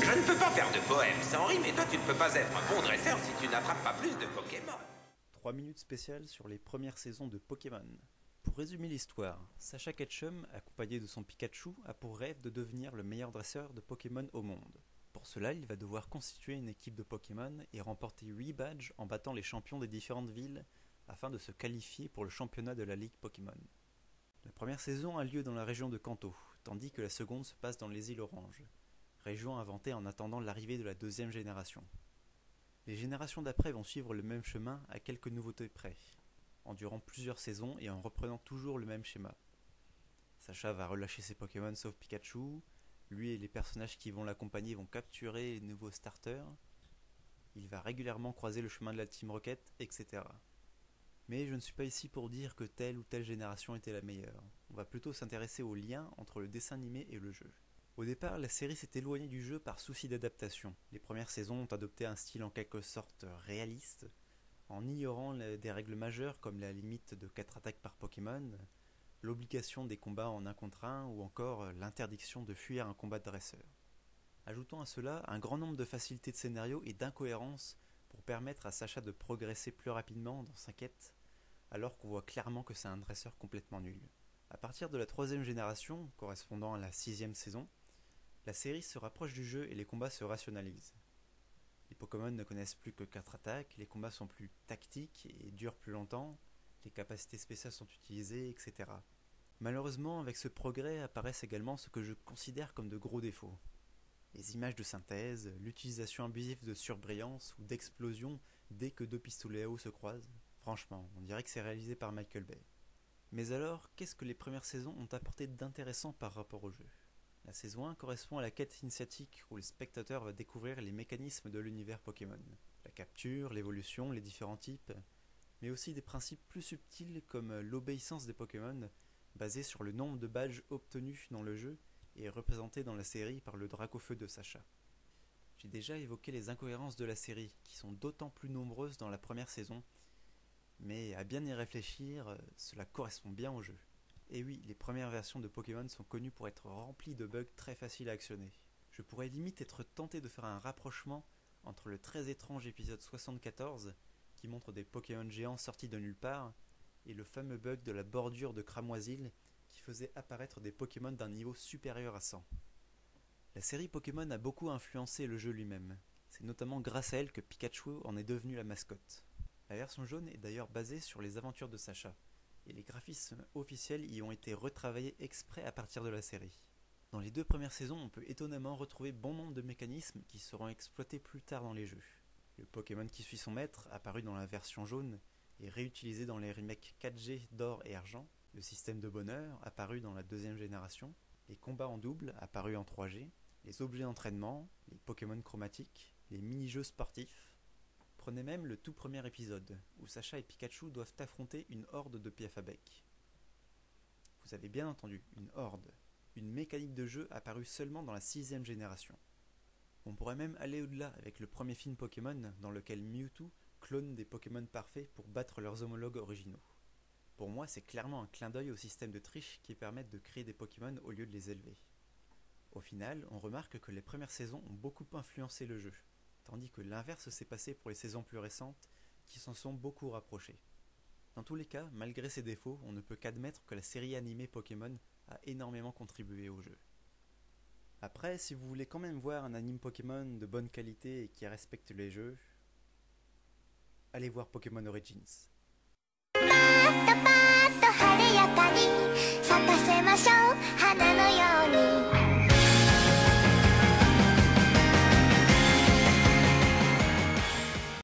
Je ne peux pas faire de poème sans rime, et toi tu ne peux pas être un bon dresseur si tu n'attrapes pas plus de Pokémon. 3 minutes spéciales sur les premières saisons de Pokémon. Pour résumer l'histoire, Sacha Ketchum, accompagné de son Pikachu, a pour rêve de devenir le meilleur dresseur de Pokémon au monde. Pour cela, il va devoir constituer une équipe de Pokémon et remporter 8 badges en battant les champions des différentes villes afin de se qualifier pour le championnat de la Ligue Pokémon. La première saison a lieu dans la région de Kanto, tandis que la seconde se passe dans les îles Oranges, région inventée en attendant l'arrivée de la deuxième génération. Les générations d'après vont suivre le même chemin à quelques nouveautés près, en durant plusieurs saisons et en reprenant toujours le même schéma. Sacha va relâcher ses Pokémon sauf Pikachu, lui et les personnages qui vont l'accompagner vont capturer les nouveaux starters, il va régulièrement croiser le chemin de la Team Rocket, etc. Mais je ne suis pas ici pour dire que telle ou telle génération était la meilleure, on va plutôt s'intéresser aux liens entre le dessin animé et le jeu. Au départ, la série s'est éloignée du jeu par souci d'adaptation. Les premières saisons ont adopté un style en quelque sorte réaliste, en ignorant des règles majeures comme la limite de 4 attaques par Pokémon, l'obligation des combats en 1 contre 1 ou encore l'interdiction de fuir un combat de dresseur. Ajoutons à cela un grand nombre de facilités de scénario et d'incohérences pour permettre à Sacha de progresser plus rapidement dans sa quête, alors qu'on voit clairement que c'est un dresseur complètement nul. À partir de la 3e génération, correspondant à la 6e saison, la série se rapproche du jeu et les combats se rationalisent. Les Pokémon ne connaissent plus que 4 attaques, les combats sont plus tactiques et durent plus longtemps, les capacités spéciales sont utilisées, etc. Malheureusement, avec ce progrès apparaissent également ce que je considère comme de gros défauts. Les images de synthèse, l'utilisation abusive de surbrillance ou d'explosion dès que 2 pistolets à eau se croisent. Franchement, on dirait que c'est réalisé par Michael Bay. Mais alors, qu'est-ce que les premières saisons ont apporté d'intéressant par rapport au jeu ? La saison 1 correspond à la quête initiatique où le spectateur va découvrir les mécanismes de l'univers Pokémon. La capture, l'évolution, les différents types, mais aussi des principes plus subtils comme l'obéissance des Pokémon, basée sur le nombre de badges obtenus dans le jeu et représenté dans la série par le Dracofeu de Sacha. J'ai déjà évoqué les incohérences de la série, qui sont d'autant plus nombreuses dans la première saison, mais à bien y réfléchir, cela correspond bien au jeu. Et oui, les premières versions de Pokémon sont connues pour être remplies de bugs très faciles à actionner. Je pourrais limite être tenté de faire un rapprochement entre le très étrange épisode 74, qui montre des Pokémon géants sortis de nulle part, et le fameux bug de la bordure de Cramoisil, qui faisait apparaître des Pokémon d'un niveau supérieur à 100. La série Pokémon a beaucoup influencé le jeu lui-même. C'est notamment grâce à elle que Pikachu en est devenu la mascotte. La version jaune est d'ailleurs basée sur les aventures de Sacha, et les graphismes officiels y ont été retravaillés exprès à partir de la série. Dans les 2 premières saisons, on peut étonnamment retrouver bon nombre de mécanismes qui seront exploités plus tard dans les jeux. Le Pokémon qui suit son maître, apparu dans la version jaune, et réutilisé dans les remakes 4G d'or et argent, le système de bonheur, apparu dans la 2e génération, les combats en double, apparus en 3G, les objets d'entraînement, les Pokémon chromatiques, les mini-jeux sportifs. Prenez même le tout premier épisode, où Sacha et Pikachu doivent affronter une horde de Piafabec. Vous avez bien entendu, une horde, une mécanique de jeu apparue seulement dans la 6e génération. On pourrait même aller au-delà avec le premier film Pokémon, dans lequel Mewtwo clone des Pokémon parfaits pour battre leurs homologues originaux. Pour moi, c'est clairement un clin d'œil au système de triche qui permettent de créer des Pokémon au lieu de les élever. Au final, on remarque que les premières saisons ont beaucoup influencé le jeu, tandis que l'inverse s'est passé pour les saisons plus récentes, qui s'en sont beaucoup rapprochées. Dans tous les cas, malgré ses défauts, on ne peut qu'admettre que la série animée Pokémon a énormément contribué au jeu. Après, si vous voulez quand même voir un anime Pokémon de bonne qualité et qui respecte les jeux, allez voir Pokémon Origins. 「パッとパッと晴れやかに咲かせましょう花のように」